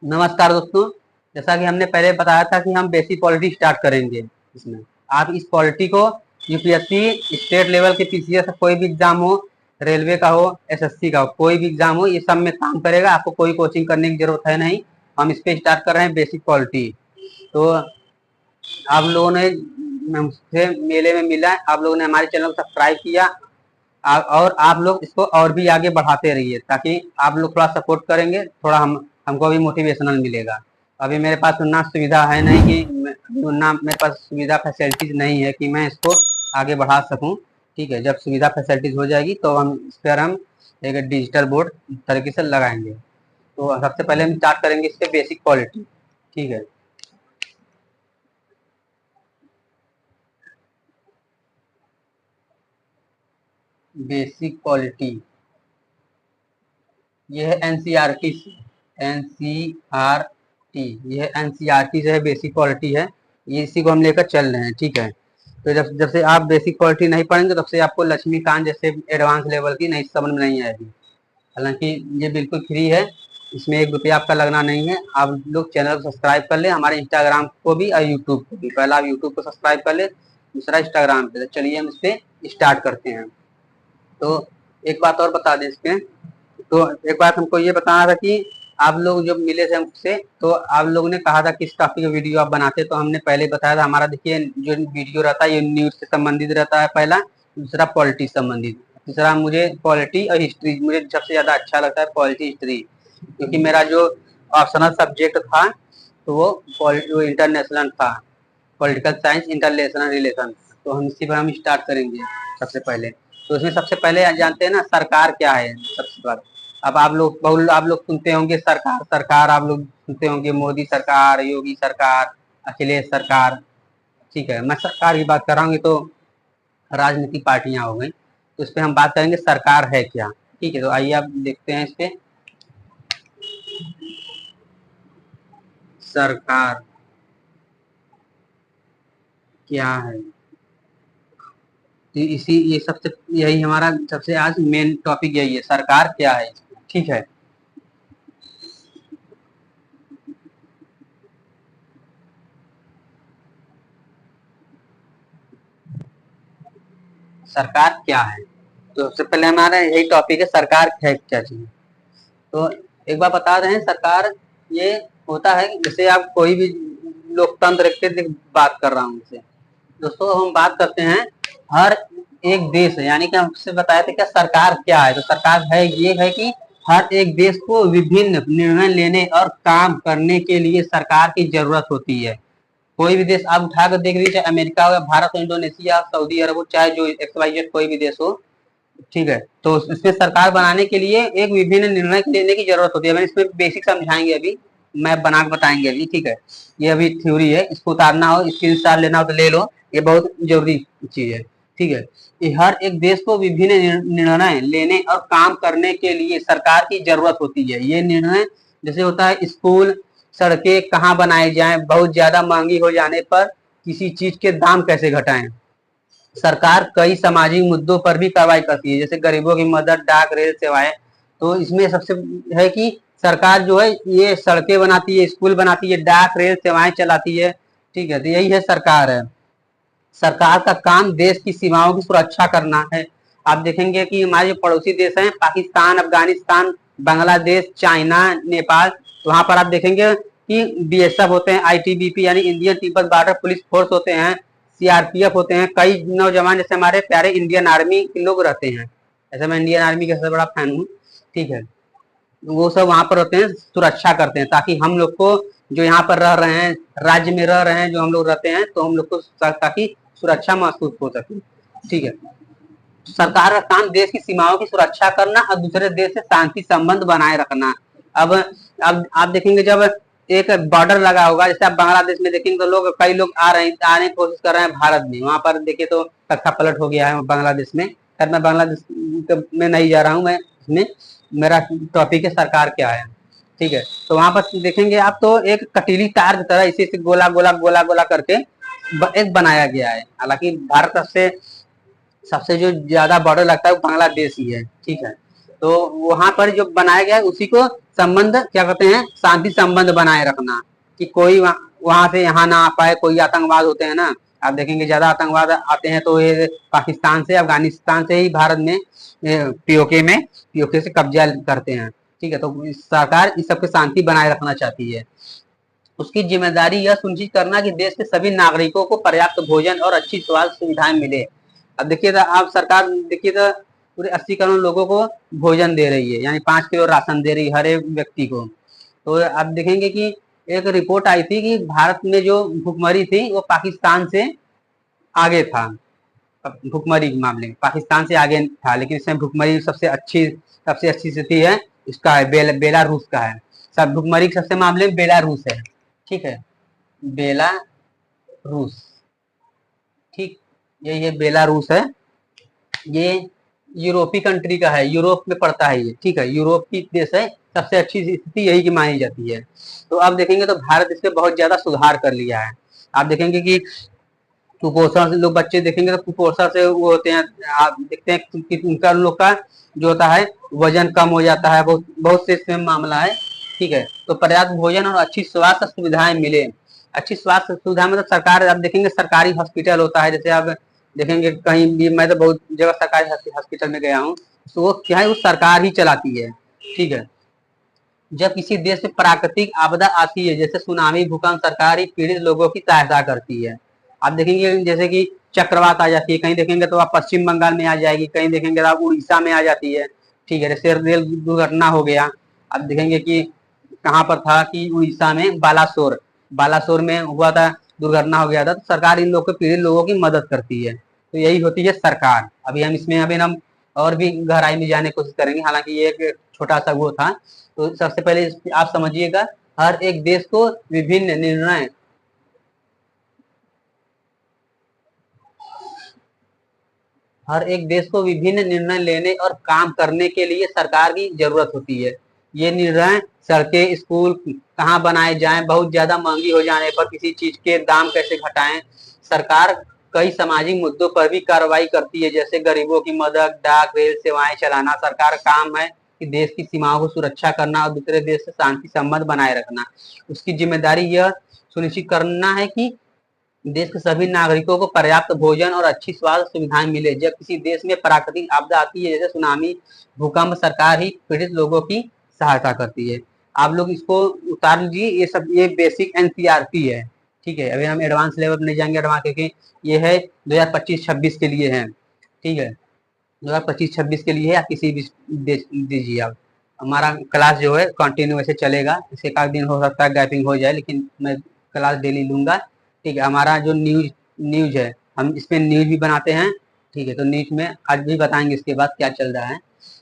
नमस्कार दोस्तों। जैसा कि हमने पहले बताया था कि हम बेसिक पॉलिटी स्टार्ट करेंगे। इसमें आप इस पॉलिटी को यूपीएससी स्टेट लेवल के पीसीएस कोई भी एग्जाम हो, रेलवे का हो, एसएससी का हो, कोई भी एग्जाम हो, ये सब में काम करेगा। आपको कोई कोचिंग करने की जरूरत है नहीं। हम इस पे स्टार्ट कर रहे हैं बेसिक पॉलिटी। तो आप लोगों ने हमसे मेले में मिला, आप लोगों ने हमारे चैनल को सब्सक्राइब किया, और आप लोग इसको और भी आगे बढ़ाते रहिए, ताकि आप लोग थोड़ा सपोर्ट करेंगे, थोड़ा हमको भी मोटिवेशनल मिलेगा। अभी मेरे पास उतना सुविधा है नहीं कि उतना मेरे पास सुविधा फैसिलिटीज नहीं है कि मैं इसको आगे बढ़ा सकूं। ठीक है, जब सुविधा फैसिलिटीज हो जाएगी तो हम इस पर हम एक डिजिटल बोर्ड तरीके से लगाएंगे। तो सबसे पहले हम स्टार्ट करेंगे इसके बेसिक क्वालिटी। ठीक है, बेसिक क्वालिटी ये है एनसीईआरटी से। एनसीईआरटी ये है एनसीईआरटी से है, बेसिक क्वालिटी है। ये इसी को हम लेकर चल रहे हैं। ठीक है, तो जब जब से आप बेसिक क्वालिटी नहीं पढ़ेंगे तब से आपको लक्ष्मीकांत जैसे एडवांस लेवल की नहीं समझ में नहीं आएगी। हालांकि ये बिल्कुल फ्री है, इसमें ₹1 आपका लगना नहीं है। आप लोग चैनल को सब्सक्राइब कर ले, हमारे इंस्टाग्राम को भी और यूट्यूब को भी। पहला आप यूट्यूब को सब्सक्राइब कर ले, दूसरा इंस्टाग्राम पे। तो चलिए हम इस पे स्टार्ट करते हैं। तो एक बात और बता दें इसके, तो एक बात हमको ये बताना था कि आप लोग जब मिले थे हमसे तो आप लोगों ने कहा था किस टॉपिक का वीडियो आप बनाते, तो हमने पहले बताया था हमारा देखिए जो वीडियो रहता है ये न्यूज से संबंधित रहता है पहला, दूसरा पॉलिटी संबंधित, तीसरा मुझे पॉलिटी और हिस्ट्री। मुझे सबसे ज्यादा अच्छा लगता है पॉलिटी हिस्ट्री, क्योंकि मेरा जो ऑप्शनल सब्जेक्ट था तो वो इंटरनेशनल था, पॉलिटिकल साइंस इंटरनेशनल रिलेशन। तो हम इसी पर हम स्टार्ट करेंगे सबसे पहले। तो इसमें सबसे पहले जानते हैं ना सरकार क्या है। सबसे पहले अब आप लोग सुनते होंगे सरकार सरकार, आप लोग सुनते होंगे मोदी सरकार, योगी सरकार, अखिलेश सरकार। ठीक है, मैं सरकार की बात कर रहा हूँ, ये तो राजनीतिक पार्टियां हो गई। तो इस पे हम बात करेंगे सरकार है क्या। ठीक है, तो आइए आप देखते हैं इस पे सरकार क्या है। इसी ये सबसे यही हमारा सबसे आज मेन टॉपिक यही है, सरकार क्या है। ठीक है, सरकार क्या है। तो सबसे पहले हमारा यही टॉपिक है, सरकार है क्या चीज। तो एक बार बता रहे हैं सरकार ये होता है जैसे आप कोई भी लोकतंत्र के बात कर रहा हूँ इसे। दोस्तों हम बात करते हैं हर एक देश है, यानी कि हमसे बताया था क्या सरकार क्या है। तो सरकार है ये है कि हर एक देश को विभिन्न निर्णय लेने और काम करने के लिए सरकार की जरूरत होती है। कोई भी देश आप उठाकर देख लीजिए, चाहे अमेरिका हो, भारत हो, इंडोनेशिया, सऊदी अरब हो, चाहे जो XYZ कोई भी देश हो। ठीक है, तो इसमें सरकार बनाने के लिए एक विभिन्न निर्णय लेने की जरूरत होती है। मैं इसमें बेसिक समझाएंगे अभी, मैं बना के बताएंगे अभी। ठीक है, ये अभी थ्योरी है, इसको उतारना हो, स्क्रीनशॉट लेना हो तो ले लो, ये बहुत जरूरी चीज है। ठीक है, कि हर एक देश को विभिन्न निर्णय लेने और काम करने के लिए सरकार की जरूरत होती है। ये निर्णय जैसे होता है स्कूल, सड़कें कहाँ बनाई जाएं, बहुत ज्यादा महंगी हो जाने पर किसी चीज के दाम कैसे घटाएं। सरकार कई सामाजिक मुद्दों पर भी कार्रवाई करती है, जैसे गरीबों की मदद, डाक, रेल सेवाएं। तो इसमें सबसे है कि सरकार जो है ये सड़कें बनाती है, स्कूल बनाती है, डाक, रेल सेवाएं चलाती है। ठीक है, तो यही है सरकार है। सरकार का काम देश की सीमाओं की सुरक्षा करना है। आप देखेंगे कि हमारे जो पड़ोसी देश हैं पाकिस्तान, अफगानिस्तान, बांग्लादेश, चाइना, नेपाल, तो वहां पर आप देखेंगे कि बीएसएफ होते हैं, आईटीबीपी यानी Indian Tibet border police force होते हैं, सीआरपीएफ होते हैं, कई नौजवान जैसे हमारे प्यारे इंडियन आर्मी के लोग रहते हैं। ऐसे मैं इंडियन आर्मी का सबसे बड़ा फैन हूँ। ठीक है, वो सब वहां पर होते हैं, सुरक्षा करते हैं, ताकि हम लोग को जो यहाँ पर रह रहे हैं, राज्य में रह रहे हैं, जो हम लोग रहते हैं, तो हम लोग को ताकि सुरक्षा महसूस हो सके। ठीक है, सरकार का काम देश की सीमाओं की सुरक्षा करना और दूसरे देश से शांति संबंध बनाए रखना। अब आप देखेंगे जब एक बॉर्डर लगा होगा, जैसे आप बांग्लादेश में देखेंगे तो लोग कई लोग आने की कोशिश कर रहे हैं भारत में, वहां पर देखिए तो तख्ता पलट हो गया है बांग्लादेश में। खैर मैं बांग्लादेश में नहीं जा रहा हूँ, मैं इसमें मेरा टॉपिक है सरकार क्या है। ठीक है, तो वहां पर देखेंगे आप तो एक कटीली तार की तरह इसी से गोला गोला गोला गोला करके एक बनाया गया है। हालांकि भारत से सबसे जो ज्यादा बॉर्डर लगता है वो बांग्लादेश ही है। ठीक है, तो वहां पर जो बनाया गया है उसी को संबंध क्या कहते हैं, शांति संबंध बनाए रखना, कि कोई वहां से यहाँ ना आ पाए। कोई आतंकवाद होते हैं ना, आप देखेंगे ज्यादा आतंकवाद आते हैं तो ये पाकिस्तान से, अफगानिस्तान से ही भारत में पीओके से कब्जा करते हैं। ठीक है, तो सरकार इस सबके शांति बनाए रखना चाहती है। उसकी जिम्मेदारी यह सुनिश्चित करना कि देश के सभी नागरिकों को पर्याप्त भोजन और अच्छी स्वास्थ्य सुविधाएं मिले। अब देखिए आप सरकार देखिए तो पूरे 80 करोड़ लोगों को भोजन दे रही है, यानी 5 किलो राशन दे रही है हर एक व्यक्ति को। तो आप देखेंगे कि एक रिपोर्ट आई थी कि भारत में जो भुखमरी थी वो पाकिस्तान से आगे था। भुखमरी के मामले में पाकिस्तान से आगे था, लेकिन इसमें भुखमरी सबसे अच्छी स्थिति है इसका है, बेलारूस का है। सब भुखमरी के सबसे मामले में बेलारूस है। ठीक है, बेलारूस, ठीक, ये बेलारूस है। ये यूरोपीय कंट्री का है, यूरोप में पड़ता है ये। ठीक है, यूरोपीय देश है, सबसे अच्छी स्थिति यही की मानी जाती है। तो आप देखेंगे तो भारत इसमें बहुत ज्यादा सुधार कर लिया है। आप देखेंगे कि कुपोषण से लोग, बच्चे देखेंगे तो कुपोषण से वो होते हैं, आप देखते हैं कि उनका लोग का जो होता है वजन कम हो जाता है, बहुत बहुत से इसमें मामला है। ठीक है, तो पर्याप्त भोजन और अच्छी स्वास्थ्य सुविधाएं मिले। अच्छी स्वास्थ्य सुविधा मतलब सरकार, आप देखेंगे सरकारी हॉस्पिटल होता है, जैसे आप देखेंगे कहीं भी, मैं तो बहुत जगह सरकारी हॉस्पिटल में गया हूँ, तो वो क्या है, वो सरकार ही चलाती है। ठीक है, जब किसी देश में प्राकृतिक आपदा आती है जैसे सुनामी, भूकंप, सरकार ही पीड़ित लोगों की सहायता करती है। आप देखेंगे जैसे कि चक्रवात आ जाती है, कहीं देखेंगे तो आप पश्चिम बंगाल में आ जाएगी, कहीं देखेंगे तो आप उड़ीसा में आ जाती है। ठीक है, जैसे रेल दुर्घटना हो गया, आप देखेंगे कि कहाँ पर था कि उड़ीसा में बालासोर में हुआ था, दुर्घटना हो गया था। तो सरकार इन लोगों के पीड़ित लोगों की मदद करती है। तो यही होती है सरकार। अभी हम और भी गहराई में जाने की कोशिश करेंगे, हालांकि ये एक छोटा सा वो था। तो सबसे पहले आप समझिएगा, हर एक देश को विभिन्न निर्णय लेने और काम करने के लिए सरकार की जरूरत होती है। ये निर्णय, सड़कें, स्कूल कहाँ बनाए जाएं, बहुत ज्यादा महंगी हो जाने पर किसी चीज के दाम कैसे घटाएं। सरकार कई सामाजिक मुद्दों पर भी कार्रवाई करती है, जैसे गरीबों की मदद, डाक, रेल सेवाएं चलाना। सरकार का काम है कि देश की सीमाओं को सुरक्षा करना और दूसरे देश से शांति संबंध बनाए रखना। उसकी जिम्मेदारी यह सुनिश्चित करना है कि देश के सभी नागरिकों को पर्याप्त भोजन और अच्छी स्वास्थ्य सुविधाएं मिले। जब किसी देश में प्राकृतिक आपदा आती है जैसे सुनामी, भूकंप, सरकार ही पीड़ित लोगों की सहायता करती है। आप लोग इसको उतार लीजिए, ये बेसिक एनसीईआरटी है। ठीक है, अभी हम एडवांस लेवल पर नहीं जाएंगे, एडवांस क्योंकि ये है 2025-26 के लिए है। ठीक है, 2025-26 के लिए है, आप किसी भी दीजिए। आप हमारा क्लास जो है कंटिन्यू ऐसे चलेगा, इसके एक दिन हो सकता है गैपिंग हो जाए, लेकिन मैं क्लास डेली लूंगा। ठीक है, हमारा जो न्यूज है, हम इसमें न्यूज भी बनाते हैं। ठीक है, तो न्यूज में आज भी बताएंगे इसके बाद क्या चल रहा है।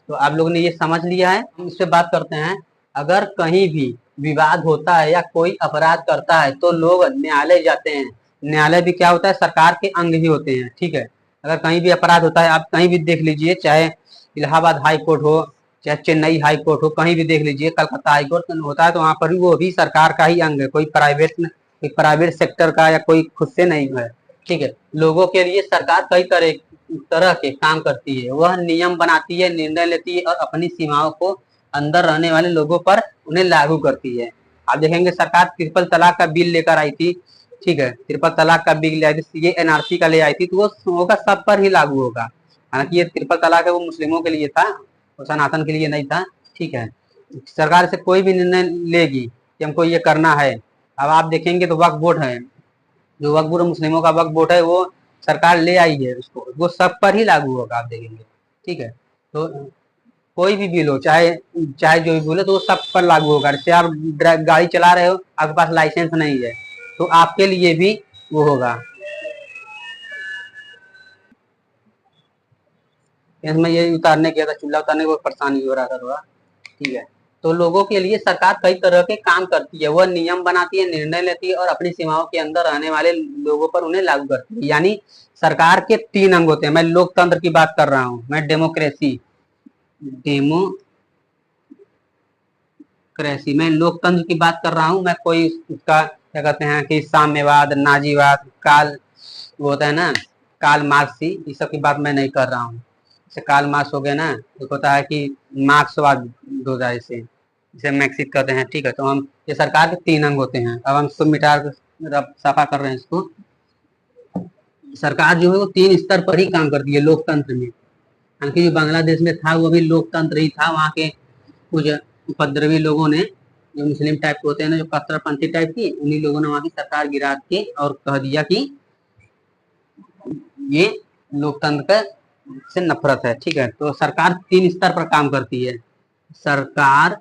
तो आप लोगों ने ये समझ लिया है। हम इस पे बात करते हैं, अगर कहीं भी विवाद होता है या कोई अपराध करता है तो लोग न्यायालय जाते हैं। न्यायालय भी क्या होता है, सरकार के अंग ही होते हैं। ठीक है, अगर कहीं भी अपराध होता है, आप कहीं भी देख लीजिए, चाहे इलाहाबाद हाई कोर्ट हो, चाहे चेन्नई हाई कोर्ट हो, कहीं भी देख लीजिए, कलकत्ता हाई कोर्ट होता है, तो वहां पर भी वो भी सरकार का ही अंग है, कोई प्राइवेट सेक्टर का या कोई खुद से नहीं है। ठीक है, लोगों के लिए सरकार कई तरह के काम करती है। वह नियम बनाती है, निर्णय लेती है और अपनी सीमाओं को अंदर रहने वाले लोगों पर उन्हें लागू करती है। आप देखेंगे सरकार ट्रिपल तलाक का बिल लेकर आई थी। ठीक है, ट्रिपल तलाक का बिल ले आई थी, ये एनआरसी का ले आई थी, तो वो होगा सब पर ही लागू होगा। हालांकि ये ट्रिपल तलाक है वो मुस्लिमों के लिए था, वो सनातन के लिए नहीं था। ठीक है, सरकार से कोई भी निर्णय लेगी कि हमको ये करना है। अब आप देखेंगे तो वक्फ बोर्ड है, जो वक्फ बोर्ड मुस्लिमों का वक्फ बोर्ड है, वो सरकार ले आई है उसको, वो सब पर ही लागू होगा, आप देखेंगे। ठीक है, तो कोई भी बिल हो, चाहे चाहे जो भी बिल हो, तो वो सब पर लागू होगा। जैसे आप गाड़ी चला रहे हो, आपके पास लाइसेंस नहीं है, तो आपके लिए भी वो होगा। इसमें ये उतारने गया था, चूल्हा उतारने को परेशानी हो रहा था थोड़ा। ठीक है, तो लोगों के लिए सरकार कई तरह के काम करती है। वह नियम बनाती है, निर्णय लेती है और अपनी सीमाओं के अंदर रहने वाले लोगों पर उन्हें लागू करती है। यानी सरकार के 3 अंग होते हैं। मैं लोकतंत्र की बात कर रहा हूँ, मैं डेमोक्रेसी मैं लोकतंत्र की बात कर रहा हूँ। मैं कोई उसका क्या कहते हैं कि साम्यवाद, नाजीवाद, वो होता है ना, कार्ल मार्क्स, इस सब की बात मैं नहीं कर रहा हूँ। जैसे कार्ल मार्क्स हो गया ना, एक होता है कि मार्क्सवाद हो जाए, जैसे जिसे मैक्सिट कहते हैं, ठीक है। तो हम ये सरकार के 3 अंग होते हैं। अब हम इसको मिटा साफा कर रहे हैं इसको। सरकार जो है वो 3 स्तर पर ही काम करती है लोकतंत्र में। हालांकि जो बांग्लादेश में था वो भी लोकतंत्र ही था। वहाँ के कुछ उपद्रवी लोगों ने, जो मुस्लिम टाइप के होते हैं ना, जो कट्टरपंथी टाइप की, उन्हीं लोगों ने वहाँ की सरकार गिरा के और कह दिया कि ये लोकतंत्र से नफरत है, ठीक है। तो सरकार 3 स्तर पर काम करती है। सरकार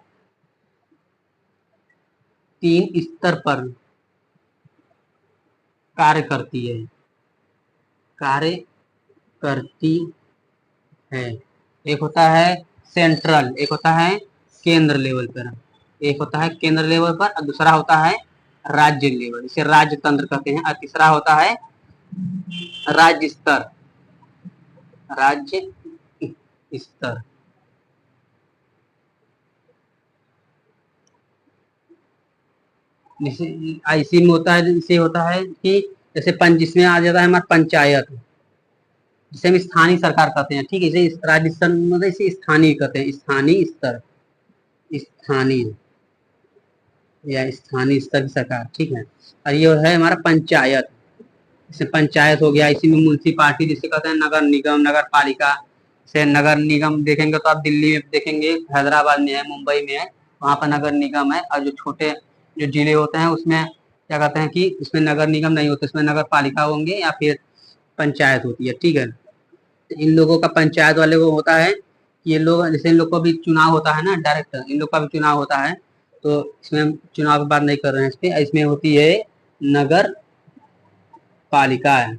3 स्तर पर कार्य करती है, कार्य करती है। एक होता है सेंट्रल, एक होता है केंद्र लेवल पर, एक होता है केंद्र लेवल पर और दूसरा होता है राज्य लेवल, इसे राज्य तंत्र कहते हैं। और तीसरा होता है राज्य स्तर, राज्य स्तर। इसी में होता है, इसे होता है कि जैसे जिसमें आ जाता है हमारा पंचायत, जिसे हम स्थानीय सरकार कहते हैं, ठीक है। इसे राज्य स्तर मतलब इसे स्थानीय कहते हैं, स्थानीय स्तर, स्थानीय या स्थानीय स्तर की सरकार, ठीक है। और ये है हमारा पंचायत, जैसे पंचायत हो गया। इसी में म्यूनसिपालिटी जिसे कहते हैं, नगर निगम, नगर पालिका से। नगर निगम देखेंगे तो आप दिल्ली में देखेंगे, हैदराबाद में है, मुंबई में है, वहाँ पर नगर निगम है। और जो छोटे जो जिले होते हैं उसमें क्या कहते हैं कि उसमें नगर निगम नहीं होते, उसमें नगर पालिका होंगे या फिर पंचायत होती है, ठीक है। तो इन लोगों का पंचायत वाले को होता है, ये लोग जैसे इन लोग को भी चुनाव होता है ना डायरेक्ट, इन लोग का भी चुनाव होता है। तो इसमें हम चुनाव की बात नहीं कर रहे हैं, इसमें होती है नगर पालिका है,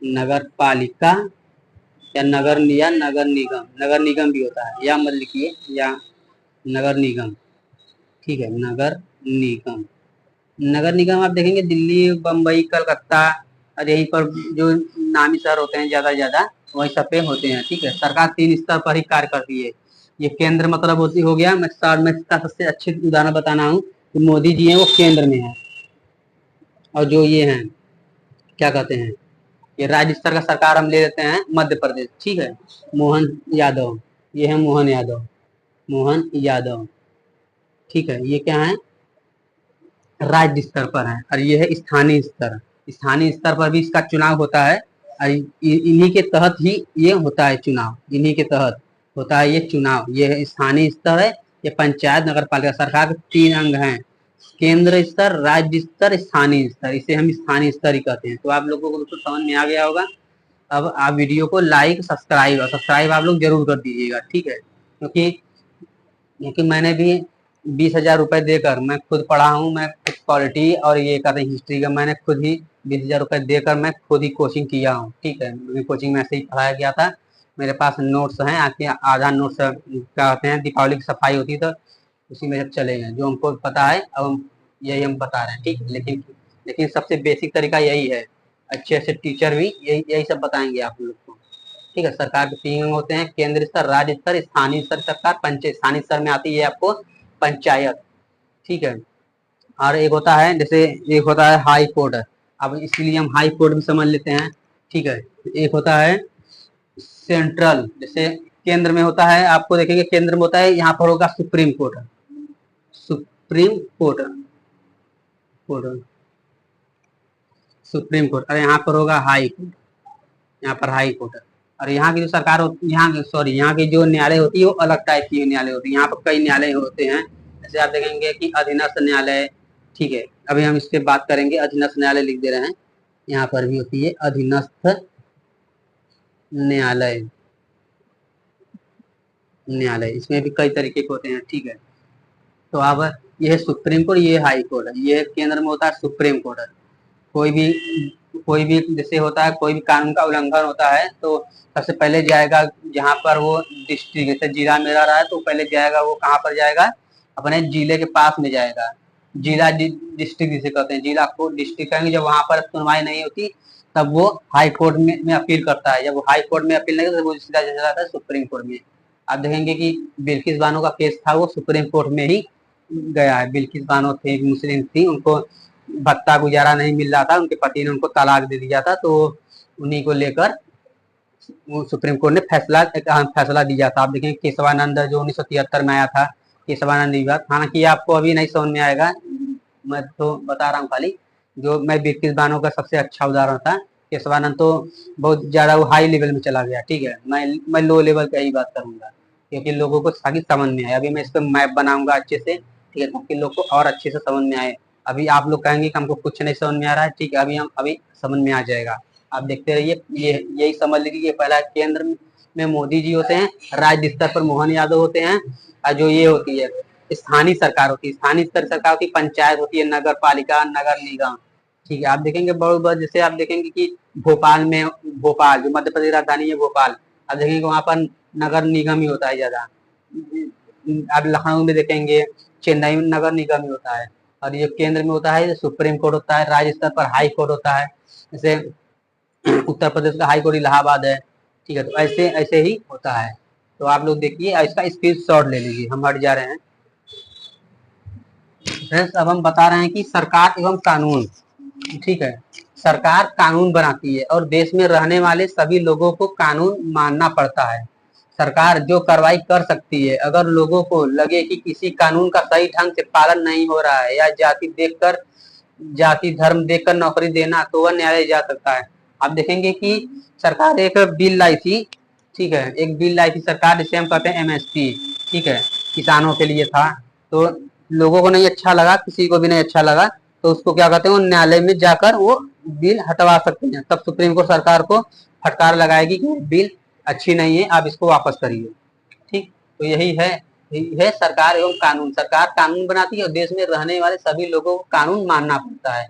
नगर पालिका या नगर निगम, नगर निगम भी होता है, या मत लिखिए, या नगर निगम, ठीक है। नगर निगम, नगर निगम आप देखेंगे दिल्ली, बम्बई, कलकत्ता और यहीं पर जो नामी शहर होते हैं ज्यादा वही सब पे होते हैं, ठीक है। सरकार 3 स्तर पर ही कार्य करती है। ये केंद्र मतलब होती हो गया, मैं इसका सबसे अच्छे उदाहरण बताना हूँ कि मोदी जी हैं वो केंद्र में है, और जो ये हैं क्या कहते हैं, ये राज्य स्तर का सरकार हम ले लेते हैं मध्य प्रदेश, ठीक है। मोहन यादव, ये है मोहन यादव, मोहन यादव, ठीक है। ये क्या है, राज्य स्तर पर है। और ये है स्थानीय स्तर, स्थानीय स्तर पर भी इसका चुनाव होता है। और इन्हीं के तहत ही ये होता है चुनाव, इन्हीं के तहत होता है ये चुनाव। ये है स्थानीय स्तर है, ये पंचायत, नगर पालिका। सरकार के 3 अंग हैं, केंद्र स्तर, राज्य स्तर, स्थानीय स्तर। इसे हम स्थानीय स्तर ही कहते हैं। तो आप लोगों को तो समझ में आ गया होगा। अब आप वीडियो को लाइक, सब्सक्राइब आप लोग जरूर कर दीजिएगा, ठीक है। क्योंकि मैंने भी 20,000 रुपए देकर मैं खुद पढ़ा हूँ, मैं खुद पॉलिटी और ये कहते हैं हिस्ट्री का मैंने खुद ही 20,000 रुपए देकर मैं खुद ही कोचिंग किया हूँ, ठीक है। कोचिंग में ऐसे ही पढ़ाया गया था। मेरे पास नोट्स हैं, आपके आधा नोट्स क्या कहते हैं, दीपावली की सफाई होती तो उसी में जब चले गए, जो हमको पता है अब यही हम बता रहे हैं, ठीक है। लेकिन सबसे बेसिक तरीका यही है, अच्छे अच्छे टीचर भी यही सब बताएंगे आप लोग को, ठीक है। सरकार के 3 अंग होते हैं, केंद्र स्तर, राज्य स्तर, स्थानीय स्तर सरकार। पंचायत, स्थानीय स्तर में आती है आपको पंचायत, ठीक है। और एक होता है जैसे, एक होता है हाई कोर्ट। अब इसलिए हम हाई कोर्ट भी समझ लेते हैं, ठीक है। एक होता है सेंट्रल, जैसे केंद्र में होता है, आपको देखेंगे केंद्र में होता है, यहाँ पर होगा supreme court, supreme court, court, supreme court. और यहाँ पर होगा हाई कोर्ट, यहाँ पर हाई कोर्ट। और यहाँ की जो सरकार होती, यहाँ की जो न्यायालय होती है वो अलग टाइप की न्यायालय होती है। यहाँ पर कई न्यायालय होते हैं, जैसे आप देखेंगे कि अधीनस्थ न्यायालय, ठीक है। अभी हम इस पे बात करेंगे, अधीनस्थ न्यायालय लिख दे रहे हैं। यहाँ पर भी होती है अधीनस्थ न्यायालय, न्यायालय इसमें भी कई तरीके के होते हैं, ठीक है। तो अब ये है सुप्रीम कोर्ट, ये हाई कोर्ट है, ये केंद्र में होता है सुप्रीम कोर्ट। कोई भी जैसे होता है, कोई भी कानून का उल्लंघन होता है तो सबसे पहले जाएगा जहाँ पर वो डिस्ट्रिक्ट, जैसे जिला मेरा रहा है तो पहले जाएगा वो कहाँ पर जाएगा, अपने जिले के पास में जाएगा। जिला डिस्ट्रिक्ट जिसे कहते हैं, जिला को डिस्ट्रिक्ट कहेंगे। जब वहाँ पर सुनवाई नहीं होती तब वो हाई कोर्ट में अपील करता है। जब वो हाई कोर्ट में अपील नहीं करता वो सीधा चला जाता है सुप्रीम कोर्ट में। आप देखेंगे कि बिल्किस बानो का केस था वो सुप्रीम कोर्ट में ही गया है। बिल्किस बानो थे, मुस्लिम थी, उनको भत्ता गुजारा नहीं मिल रहा था, उनके पति ने उनको तलाक दे दिया था, तो उन्हीं को लेकर वो सुप्रीम कोर्ट ने फैसला दिया था। आप देखें केशवानंद जो 1973 में आया था, केशवानंद विभाग। हालांकि आपको अभी नहीं समझ में आएगा, मैं तो बता रहा हूँ खाली। जो मैं बिरकिस बानो का सबसे अच्छा उदाहरण था, केशवानंद तो बहुत ज्यादा वो हाई लेवल में चला गया। ठीक है, मैं लो लेवल का ही बात करूंगा, क्योंकि लोगों को आगे समझ में आए। अभी मैं इस पर मैप बनाऊंगा अच्छे से, ठीक है, ताकि लोग को और अच्छे से समझ में आए। अभी आप लोग कहेंगे कि हमको कुछ नहीं समझ में आ रहा है, ठीक है, अभी समझ में आ जाएगा। आप देखते रहिए। ये यही समझ लीजिए कि पहला केंद्र में मोदी जी होते हैं, राज्य स्तर पर मोहन यादव होते हैं, और जो ये होती है स्थानीय सरकार होती है, स्थानीय स्तर सरकार होती है, पंचायत होती है, नगर पालिका, नगर निगम। ठीक है, आप देखेंगे बहुत बार, जैसे आप देखेंगे कि भोपाल में, भोपाल जो मध्य प्रदेश राजधानी है भोपाल, आप देखेंगे वहां पर नगर निगम ही होता है ज्यादा। आप लखनऊ में देखेंगे चेन्नई में नगर निगम ही होता है। और ये केंद्र में होता है सुप्रीम कोर्ट होता है, राज्य स्तर पर हाई कोर्ट होता है। जैसे उत्तर प्रदेश का हाई कोर्ट इलाहाबाद है। ठीक है, तो ऐसे ऐसे ही होता है। तो आप लोग देखिए, इसका स्क्रीन शॉट ले लीजिए। हम हट जा रहे हैं फ्रेंड्स। अब हम बता रहे हैं कि सरकार एवं कानून। ठीक है, सरकार कानून बनाती है और देश में रहने वाले सभी लोगों को कानून मानना पड़ता है। सरकार जो कार्रवाई कर सकती है, अगर लोगों को लगे कि किसी कानून का सही ढंग से पालन नहीं हो रहा है, या जाति धर्म देखकर नौकरी देना, तो वह न्यायालय जा सकता है। आप देखेंगे कि सरकार एक बिल लाई थी। ठीक है, एक बिल लाई थी सरकार, जिसे हम कहते हैं एमएसपी। ठीक है, किसानों के लिए था। तो लोगों को नहीं अच्छा लगा, किसी को भी नहीं अच्छा लगा, तो उसको क्या कहते हैं, वो न्यायालय में जाकर वो बिल हटवा सकते हैं। तब सुप्रीम कोर्ट सरकार को फटकार लगाएगी कि बिल अच्छी नहीं है, आप इसको वापस करिए। ठीक, तो यही है सरकार एवं कानून। सरकार कानून बनाती है और देश में रहने वाले सभी लोगों को कानून मानना पड़ता है।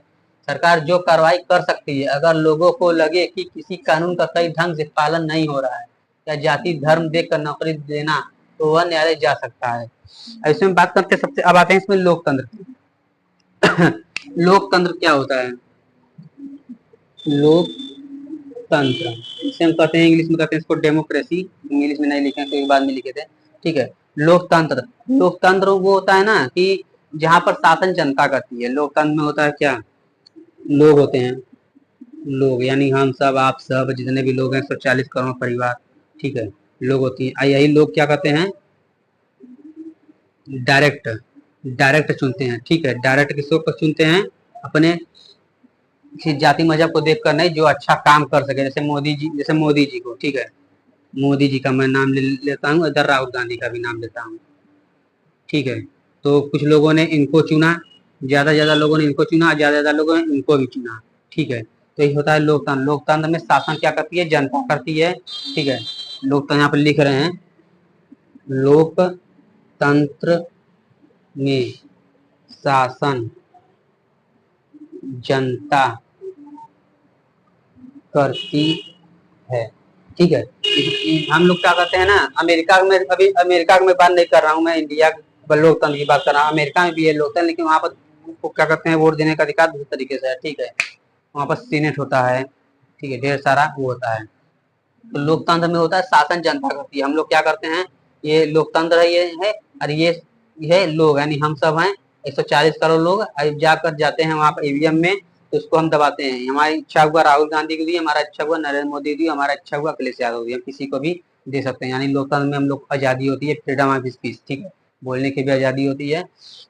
सरकार जो कार्रवाई कर सकती है, अगर लोगों को लगे कि किसी कानून का सही ढंग से पालन नहीं हो रहा है, या जाति धर्म देखकर नौकरी देना, तो वह न्यायालय जा सकता है। ऐसे में बात करते सबसे, अब आते हैं इसमें लोकतंत्र। लोकतंत्र क्या होता है? लोकतंत्र इसे हम कहते हैं, इंग्लिश में कहते हैं इसको डेमोक्रेसी। इंग्लिश में नहीं लिखे तो एक बाद में लिखे थे। ठीक है, लोकतंत्र, लोकतंत्र वो होता है ना कि जहां पर शासन जनता करती है। लोकतंत्र में होता है क्या, लोग होते हैं, लोग यानी हम सब, आप सब, जितने भी लोग हैं, 140 करोड़ परिवार। ठीक है, लोग होती है। यही लोग क्या कहते हैं, डायरेक्ट, डायरेक्ट चुनते हैं। ठीक है, डायरेक्ट किसको चुनते हैं, अपने किसी जाति मजहब को देखकर नहीं, जो अच्छा काम कर सके। जैसे मोदी जी को, ठीक है, मोदी जी का मैं नाम लेता हूँ, इधर राहुल गांधी का भी नाम लेता हूँ। ठीक है, तो कुछ लोगों ने इनको चुना, ज्यादा लोगों ने इनको चुना, ज्यादा लोगों ने इनको भी चुना। ठीक है, तो ये होता है लोकतंत्र। लोकतंत्र में शासन क्या करती है, जनता करती है। ठीक है, लोकतंत्र यहाँ पर लिख रहे हैं, लोकतंत्र में शासन जनता करती है। ठीक है, हम लोग क्या करते हैं ना, अमेरिका में, अभी अमेरिका में बात नहीं कर रहा हूँ मैं, इंडिया लोकतंत्र की बात कर रहा हूँ। अमेरिका में भी है लोकतंत्र, लेकिन वहां पर क्या करते हैं, वोट देने का अधिकार दूसरे तरीके से है। ठीक है, वहां पर सीनेट होता है। ठीक है, ढेर सारा वो होता है। तो लोकतंत्र में होता है शासन जनता करती है। हम लोग क्या करते हैं, ये लोकतंत्र है, ये है, और ये लोग यानी हम सब हैं, 140 करोड़ लोग जाकर जाते हैं वहां पर ईवीएम में, तो उसको हम दबाते हैं। हमारी इच्छा हुआ राहुल गांधी को दिए, हमारा इच्छा हुआ नरेंद्र मोदी दिए, हमारा इच्छा हुआ अखिलेश यादव दिए, हम किसी को भी दे सकते हैं। यानी लोकतंत्र में हम लोग आजादी होती है, फ्रीडम ऑफ स्पीच। ठीक है, बोलने की भी आजादी होती है।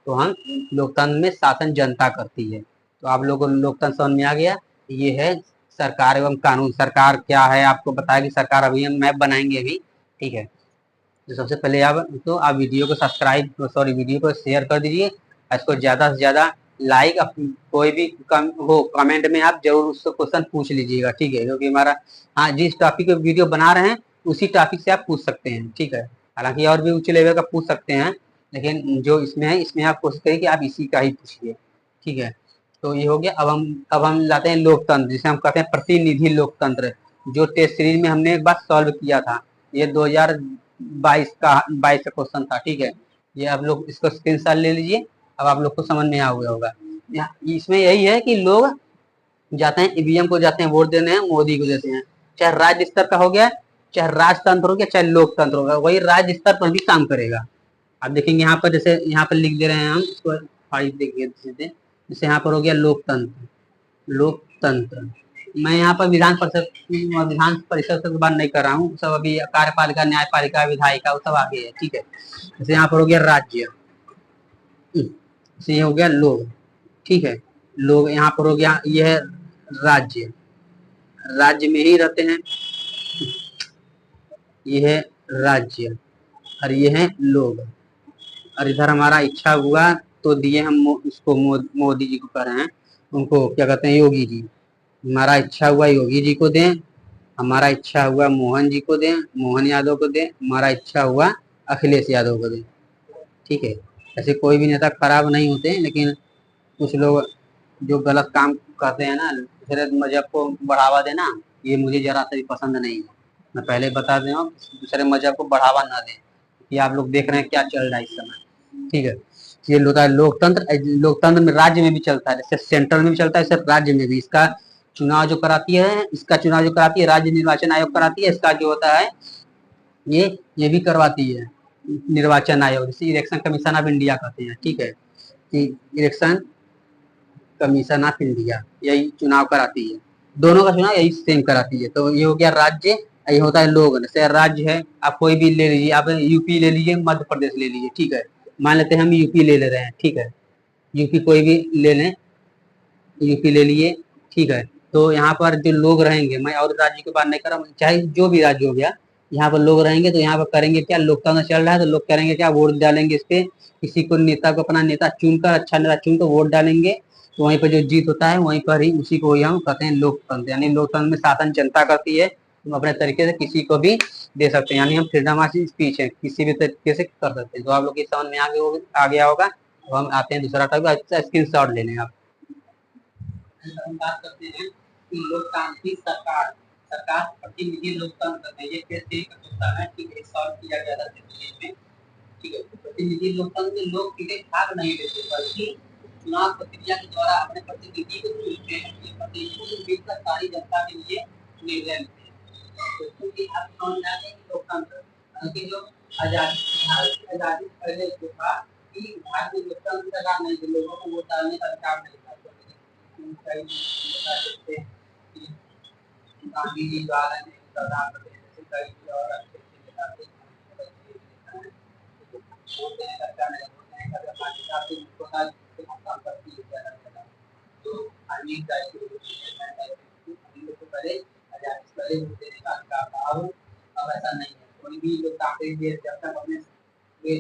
तो हम लोकतंत्र में शासन जनता करती है। तो आप लोगों को लोकतंत्र समझ में आ गया। ये है सरकार एवं कानून। सरकार क्या है आपको बताया कि सरकार, अभी हम मैप बनाएंगे अभी। ठीक है, तो सबसे पहले आप वीडियो को वीडियो को शेयर कर दीजिए। इसको ज्यादा से ज्यादा लाइक, कोई भी कमेंट में आप जरूर उससे क्वेश्चन पूछ लीजिएगा। ठीक है, क्योंकि हमारा, हाँ, जिस टॉपिक पे वीडियो बना रहे हैं उसी टॉपिक से आप पूछ सकते हैं। ठीक है, हालांकि और भी ऊंचे लेवल का पूछ सकते हैं, लेकिन जो इसमें है, इसमें आप कोशिश करिए कि आप इसी का ही पूछिए। ठीक है, तो ये हो गया। अब हम लाते हैं लोकतंत्र, जिसे हम कहते हैं प्रतिनिधि लोकतंत्र, जो टेस्ट सीरीज में हमने एक बार सॉल्व किया था। ये 2022 का क्वेश्चन था। ठीक है, ये आप लोग इसको स्क्रीनशॉट ले लीजिए। अब आप लोग को समझ में आ गया होगा। इसमें यही है कि लोग जाते हैं ईवीएम को, जाते हैं वोट देने हैं, मोदी को देते हैं। चाहे राज्य स्तर का हो गया, चाहे राजतंत्र हो गया, चाहे लोकतंत्र होगा, वही राज्य स्तर पर भी काम करेगा। आप देखेंगे यहाँ पर, जैसे यहाँ पर लिख दे रहे हैं हम इसको, देखिए जैसे यहाँ पर हो गया लोकतंत्र। लोकतंत्र मैं यहाँ पर विधान परिषद से बात नहीं कर रहा हूँ, सब अभी कार्यपालिका, न्यायपालिका, विधायिका, वो सब आगे है। ठीक है, जैसे यहाँ पर हो गया राज्य। तो ये हो गया लोग, ठीक है। लोग यहाँ पर हो गया, ये है राज्य, राज्य में ही रहते हैं, ये है राज्य, और ये है लोग। और इधर हमारा इच्छा हुआ तो दिए हम इसको मोदी जी को कर रहे हैं, उनको क्या कहते हैं, योगी जी। हमारा इच्छा हुआ योगी जी को दें, हमारा इच्छा हुआ मोहन जी को दें, मोहन यादव को दें, हमारा इच्छा हुआ अखिलेश यादव को दें, ठीक है। ऐसे कोई भी नेता खराब नहीं होते हैं, लेकिन कुछ लोग जो गलत काम करते हैं ना, दूसरे मजहब को बढ़ावा देना, ये मुझे जरा सा भी पसंद नहीं है। मैं पहले बता दे रहा हूँ, दूसरे मजहब को बढ़ावा ना दें, कि आप लोग देख रहे हैं क्या चल रहा है इस समय, ठीक है। ये होता है लोकतंत्र, लोकतंत्र में राज्य में भी चलता है, जैसे सेंट्रल में भी चलता है, जैसे राज्य में भी। इसका चुनाव जो कराती है, इसका चुनाव जो कराती है राज्य निर्वाचन आयोग कराती है, इसका जो होता है ये भी करवाती है निर्वाचन आयोग, जिसे इलेक्शन कमीशन ऑफ इंडिया कहते हैं, ठीक है। कि इलेक्शन कमीशन ऑफ इंडिया यही चुनाव कराती है, दोनों का चुनाव यही सेम कराती है। तो ये हो गया राज्य, ये होता है लोग। जैसे राज्य है, आप कोई भी ले लीजिए, आप यूपी ले लीजिए, मध्य प्रदेश ले लीजिए, ठीक है। मान लेते हैं हम यूपी ले रहे हैं, ठीक है। यूपी कोई भी ले लें, यूपी ले लिए, ठीक है। तो यहाँ पर जो लोग रहेंगे, मैं और राज्य की बात नहीं कर रहा हूँ, चाहे जो भी राज्य हो गया, यहाँ पर लोग रहेंगे तो यहाँ पर करेंगे क्या, लोकतंत्र चल रहा है तो लोग करेंगे क्या, वोट डालेंगे इस पे, किसी को नेता को अपना नेता चुनकर, अच्छा नेता चुनकर वोट डालेंगे। तो वहीं पर जो जीत होता है वहीं पर ही उसी को ही हम कहते हैं लोकतंत्र। यानी लोकतंत्र में शासन जनता करती है, हम अपने तरीके से किसी को भी दे सकते हैं, यानी हम फ्रीडम ऑफ स्पीच है, किसी भी तरीके से कर सकते हैं। तो आप लोग की समझ में आ गया होगा। तो हम आते हैं दूसरा टॉपिक, अच्छा स्क्रीन शॉट ले लें आप। हम बात करते हैं कि लोकतांत्रिक सरकार, सरकार प्रतिनिधि लोकतंत्र में ये कैसे होता है, ठीक है। सॉल्व किया गया था में, ठीक है। प्रतिनिधि लोकतंत्र में लोग सीधे भाग नहीं लेते, बल्कि चुनाव प्रक्रिया के द्वारा अपने प्रतिनिधि को चुनते हैं। ये प्रतिनिधि मिलकर सारी जनता के लिए निर्णय लेते हैं। तो क्योंकि आप समझ जाते हैं कि लोकतंत्र के जो आजादी, भारत की आजादी पहले जो था कि भारत में लोकतंत्र सरकार नहीं थी, लोगों को वोट डालने का अधिकार नहीं था। गांधी जी द्वारा प्रधानमंत्री जैसे कई और अच्छे अच्छे नेता थे, वोट देने का क्या नहीं, वोट देने का जब अधिकार से मुक्त होता है तो हम काम करती है क्या रहता है। तो आर्मी का तो पहले आजादी से पहले वोट देने का अधिकार था, अब ऐसा नहीं है। कोई भी लोग कांग्रेस देश जब तक अपने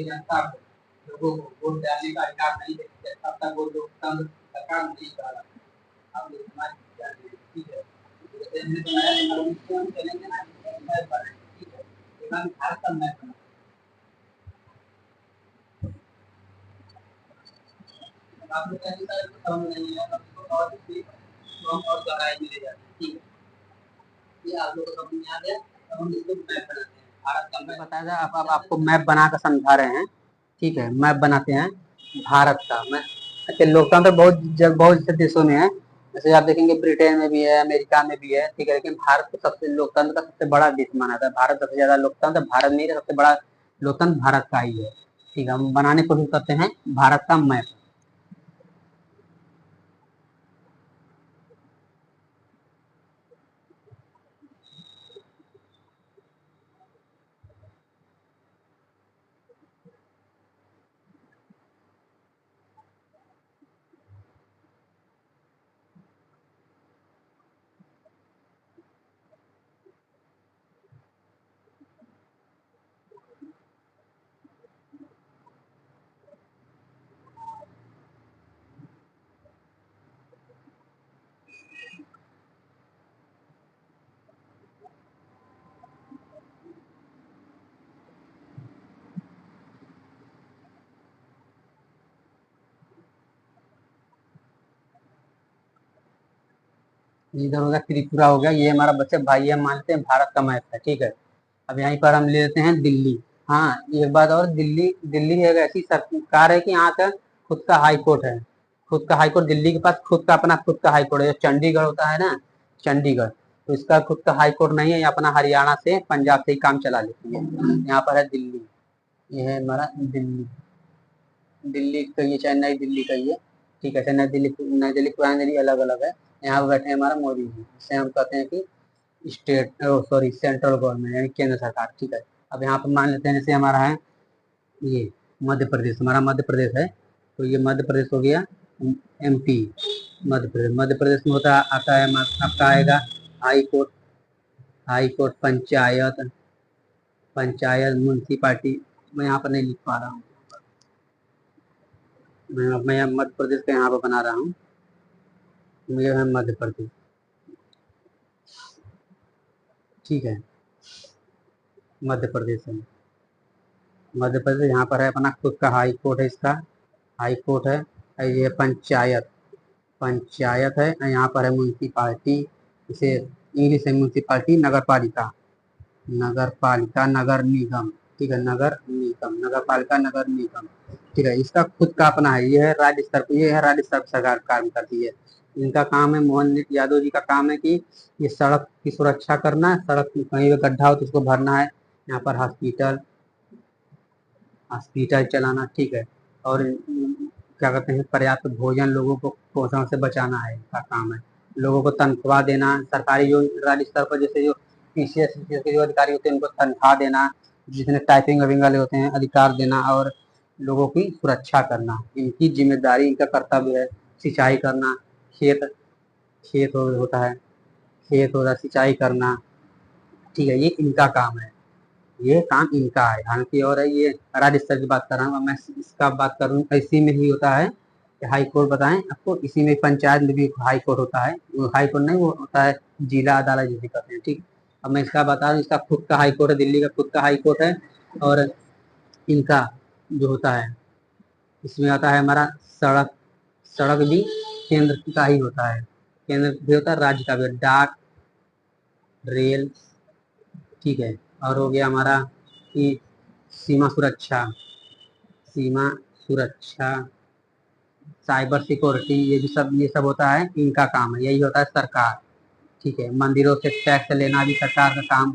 जनता को, लोगों को वोट डालने का अधिकार नहीं देते, तब तक वो लोकतंत्र सरकार नहीं चला। आप लोग समाज ठीक है, चलेंगे ना, ठीक है। भारत का मैप बना, आप लोग कैसे समझ नहीं है, और और गहराई में ले जाते हैं, ठीक है। ये आप लोगों को समझ में आ गया, अब हम इसको मैप बनाते हैं, भारत का मैप बताया जाए। अब आपको मैप बना कर समझा रहे हैं, ठीक है। मैप बनाते हैं भारत का। मैं अच्छा, लोकतंत्र बहुत से देशों में है, जैसे आप देखेंगे ब्रिटेन में भी है, अमेरिका में भी है, ठीक है। लेकिन भारत को सबसे लोकतंत्र का सबसे बड़ा देश माना जाता है। भारत सबसे ज्यादा लोकतंत्र भारत में ही है, सबसे बड़ा लोकतंत्र भारत का ही है, ठीक है। हम बनाने की कोशिश करते हैं भारत का मैप। इधर हो गया त्रिपुरा, हो गया, ये हमारा बच्चे भाई है, मानते हैं भारत का मैप है, ठीक है। अब यहीं पर हम ले लेते हैं दिल्ली। हाँ, एक बात और, दिल्ली दिल्ली एक ऐसी सरकार है कि यहाँ का खुद का हाई कोर्ट है। खुद का हाई कोर्ट, दिल्ली के पास खुद का अपना खुद का हाई कोर्ट है। चंडीगढ़ होता है ना, चंडीगढ़, तो इसका खुद का हाई कोर्ट नहीं है, ये अपना हरियाणा से पंजाब से ही काम चला लेती है। यहाँ पर है दिल्ली, ये है हमारा दिल्ली। दिल्ली का ये, चाहे नई दिल्ली का ये, ठीक है। चाहे नई दिल्ली पुरानी दिल्ली अलग अलग है। यहाँ पर बैठे हमारा मोदी जी, जिसे हम कहते हैं कि स्टेट, सॉरी सेंट्रल गवर्नमेंट, यानी केंद्र सरकार, ठीक है। अब यहाँ पर मान लेते हैं जैसे हमारा है ये मध्य प्रदेश, हमारा मध्य प्रदेश है, तो ये मध्य प्रदेश हो गया। MP मध्य प्रदेश में होता आता है आपका आएगा हाई कोर्ट, पंचायत, म्यूनसिपालिटी। मैं यहाँ पर नहीं लिख पा रहा हूँ, मैं मध्य प्रदेश का यहाँ पर बना रहा हूँ। ये है मध्य प्रदेश, ठीक है, मध्य प्रदेश है। मध्य प्रदेश यहाँ पर है अपना खुद का हाई कोर्ट है, इसका हाई कोर्ट है। ये पंचायत है। यहाँ पर है म्यूनसिपालिटी, इसे इंग्लिश है म्यूनसिपालिटी, नगर पालिका, नगर निगम, ठीक है, नगर निगम, नगर पालिका, नगर निगम, ठीक है। इसका खुद का अपना है। ये है राज्य स्तर पर, ये है राज्य स्तर पर सरकार काम करती है। इनका काम है, मोहन यादव जी का काम है कि ये सड़क की सुरक्षा करना, सड़क कहीं पे गड्ढा हो तो उसको भरना है। यहाँ पर हॉस्पिटल चलाना, ठीक है। और क्या कहते हैं, पर्याप्त भोजन लोगों को कुपोषण से बचाना है, इनका काम है। लोगों को तनख्वाह देना, सरकारी जो राज्य स्तर पर जैसे जो PCS के जो अधिकारी होते हैं उनको तनख्वाह देना, जितने टाइपिंग वाइपिंग वाले होते हैं अधिकार देना, और लोगों की सुरक्षा करना इनकी जिम्मेदारी, इनका कर्तव्य है। सिंचाई करना, खेत होता है, सिंचाई करना, ठीक है, ये इनका काम है, ये काम इनका है। हालांकि और है, ये राज्य स्तर की बात कर रहा हूँ, मैं इसका बात करूँ, इसी में ही होता है कि हाई कोर्ट बताएं आपको, इसी में पंचायत में भी हाई कोर्ट होता है। वो हाई कोर्ट नहीं, वो होता है जिला अदालत जिसे कहते हैं, ठीक। अब मैं इसका बता दूं, इसका खुद का हाई कोर्ट है, दिल्ली का खुद का हाई कोर्ट है। और इनका जो होता है, इसमें आता है हमारा सड़क, भी केंद्र का ही होता है, केंद्र भी होता है, राज्य का भी, डाक, रेल, ठीक है। और हो गया हमारा कि सीमा सुरक्षा, साइबर सिक्योरिटी, ये सब होता है, इनका काम है, यही होता है सरकार, ठीक है। मंदिरों से टैक्स लेना भी सरकार का काम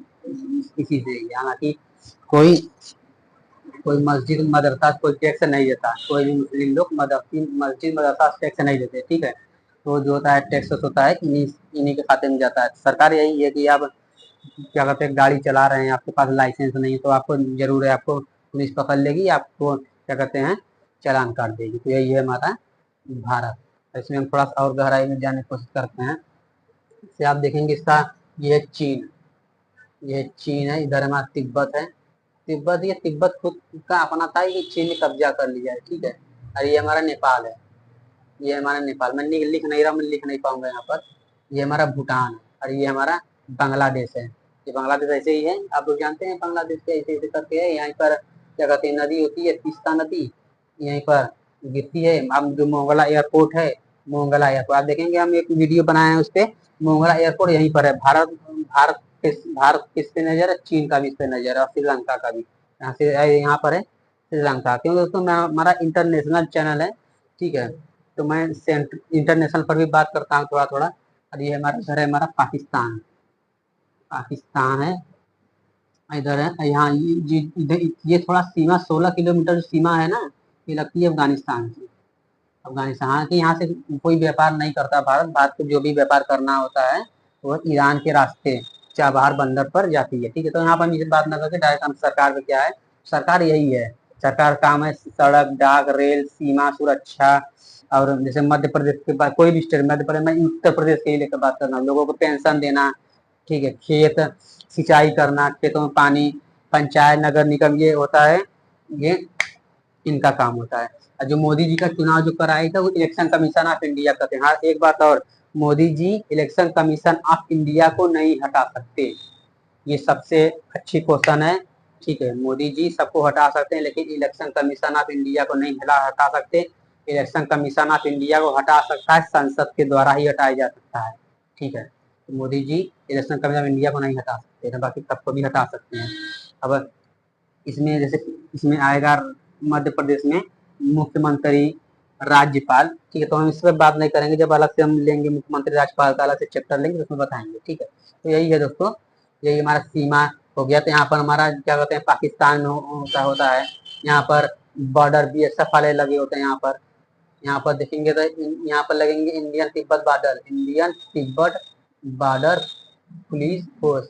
इसी से ही है। हालांकि कोई मस्जिद मदरसा कोई टैक्स नहीं देता, कोई भी मुस्लिम लोग मस्जिद मदरसा टैक्स नहीं देते, ठीक है। तो जो होता है टैक्स होता है इन्हीं के खाते में जाता है। सरकार यही है कि आप क्या कहते हैं, गाड़ी चला रहे हैं, आपके पास लाइसेंस नहीं है तो आपको जरूर है, आपको पुलिस पकड़ लेगी, आपको क्या कहते हैं चालान काट देगी। तो यही है हमारा भारत। इसमें हम थोड़ा सा और गहराई में जाने की कोशिश करते हैं। इसे आप देखेंगे, इसका ये चीन, है, इधर हमारा तिब्बत है, ये तिब्बत खुद का अपना था, ये चीन ने कब्जा कर लिया है, ठीक है। और ये हमारा नेपाल है, मैं लिख नहीं रहा, मैं लिख नहीं पाऊंगा यहाँ पर। ये हमारा भूटान है, और ये हमारा बांग्लादेश है। ये बांग्लादेश ऐसे ही है, आप लोग जानते हैं बांग्लादेश के ऐसे ऐसे करके है। यहाँ पर क्या कहते हैं, नदी होती है तीस्ता नदी, यहीं पर गिरती है। अब जो मोंगला एयरपोर्ट है, आप देखेंगे, हम एक वीडियो बनाए हैं उस पर, मोंगला एयरपोर्ट यहीं पर है। भारत किस पे नजर है, चीन का भी इस पे नजर है, और श्रीलंका का भी यहाँ पर है, श्रीलंका। क्योंकि दोस्तों हमारा इंटरनेशनल चैनल है, ठीक है। तो मैं इंटरनेशनल पर भी बात करता हूँ थोड़ा थोड़ा। और ये हमारा इधर है, हमारा पाकिस्तान है, इधर है। यहाँ इधर ये थोड़ा सीमा 16 किलोमीटर जो सीमा है ना, ये लगती है अफगानिस्तान से। हालांकि यहाँ से कोई व्यापार नहीं करता भारत को जो भी व्यापार करना होता है वो ईरान के रास्ते चाबहार बंदर पर जाती है, ठीक है। तो यहाँ पर हम इस बात न करके डायरेक्ट हम सरकार पे क्या है, सरकार यही है, सरकार काम है सड़क, डाक, रेल, सीमा सुरक्षा। और जैसे मध्य प्रदेश के बाद कोई भी स्टेट, मध्य प्रदेश में उत्तर प्रदेश के ही लेकर बात करना, लोगों को पेंशन देना, ठीक है, खेत सिंचाई करना, खेतों में पानी, पंचायत, नगर निगम, ये होता है, ये इनका काम होता है। और जो मोदी जी का चुनाव जो कराया था वो इलेक्शन कमीशन ऑफ इंडिया करते हैं। हाँ, एक बात और, Modi ji election commission of India को नहीं हटा सकते, ये सबसे अच्छी क्वेश्चन है, ठीक है। मोदी जी सबको हटा सकते हैं, लेकिन इलेक्शन कमीशन ऑफ इंडिया को नहीं हटा सकते। इलेक्शन कमीशन ऑफ इंडिया को हटा सकता है, संसद के द्वारा ही हटाया जा सकता है, ठीक है। तो Modi ji election commission of India को नहीं हटा सकते, बाकी सबको भी हटा सकते हैं। अब इसमें जैसे इसमें आएगा मध्य प्रदेश में मुख्यमंत्री, राज्यपाल, ठीक है। तो हम इस पर बात नहीं करेंगे, जब अलग से हम लेंगे मुख्यमंत्री राज्यपाल का अलग से चैप्टर लेंगे तो उसमें बताएंगे, ठीक है। तो यही है दोस्तों, यही हमारा सीमा हो गया। तो यहाँ पर हमारा क्या कहते हैं, पाकिस्तान का होता है, यहाँ पर बॉर्डर BSF वाले लगे होते हैं। यहाँ पर देखेंगे तो यहाँ पर लगेंगे Indian Tibet border police force.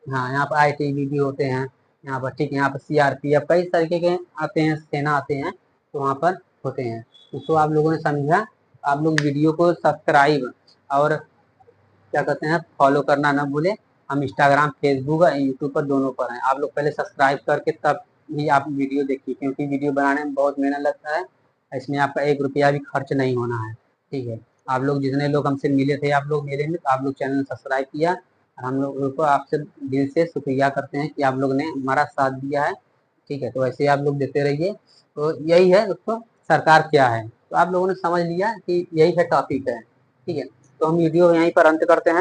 हाँ, यहाँ पर ITBP होते हैं, यहाँ पर, ठीक है, यहाँ पर CRPF कई तरीके के आते हैं, सेना आते हैं, तो वहाँ पर होते हैं। तो आप लोगों ने समझा। आप लोग वीडियो को सब्सक्राइब और क्या कहते हैं फॉलो करना ना भूले। हम इंस्टाग्राम, फेसबुक और यूट्यूब पर दोनों पर हैं। आप लोग पहले सब्सक्राइब करके तब भी आप वीडियो देखिए, क्योंकि वीडियो बनाने में बहुत मेहनत लगता है। इसमें आपका 1 रुपया भी खर्च नहीं होना है, ठीक है। आप लोग जितने लोग हमसे मिले थे, आप लोग मिले हैं, तो आप लोग चैनल सब्सक्राइब किया, और हम लोग को आपसे दिल से शुक्रिया करते हैं कि आप लोग ने हमारा साथ दिया है, ठीक है। तो ऐसे आप लोग देते रहिए। तो यही है दोस्तों, सरकार क्या है, तो आप लोगों ने समझ लिया कि यही है टॉपिक है, ठीक है। तो हम वीडियो यहीं पर अंत करते हैं।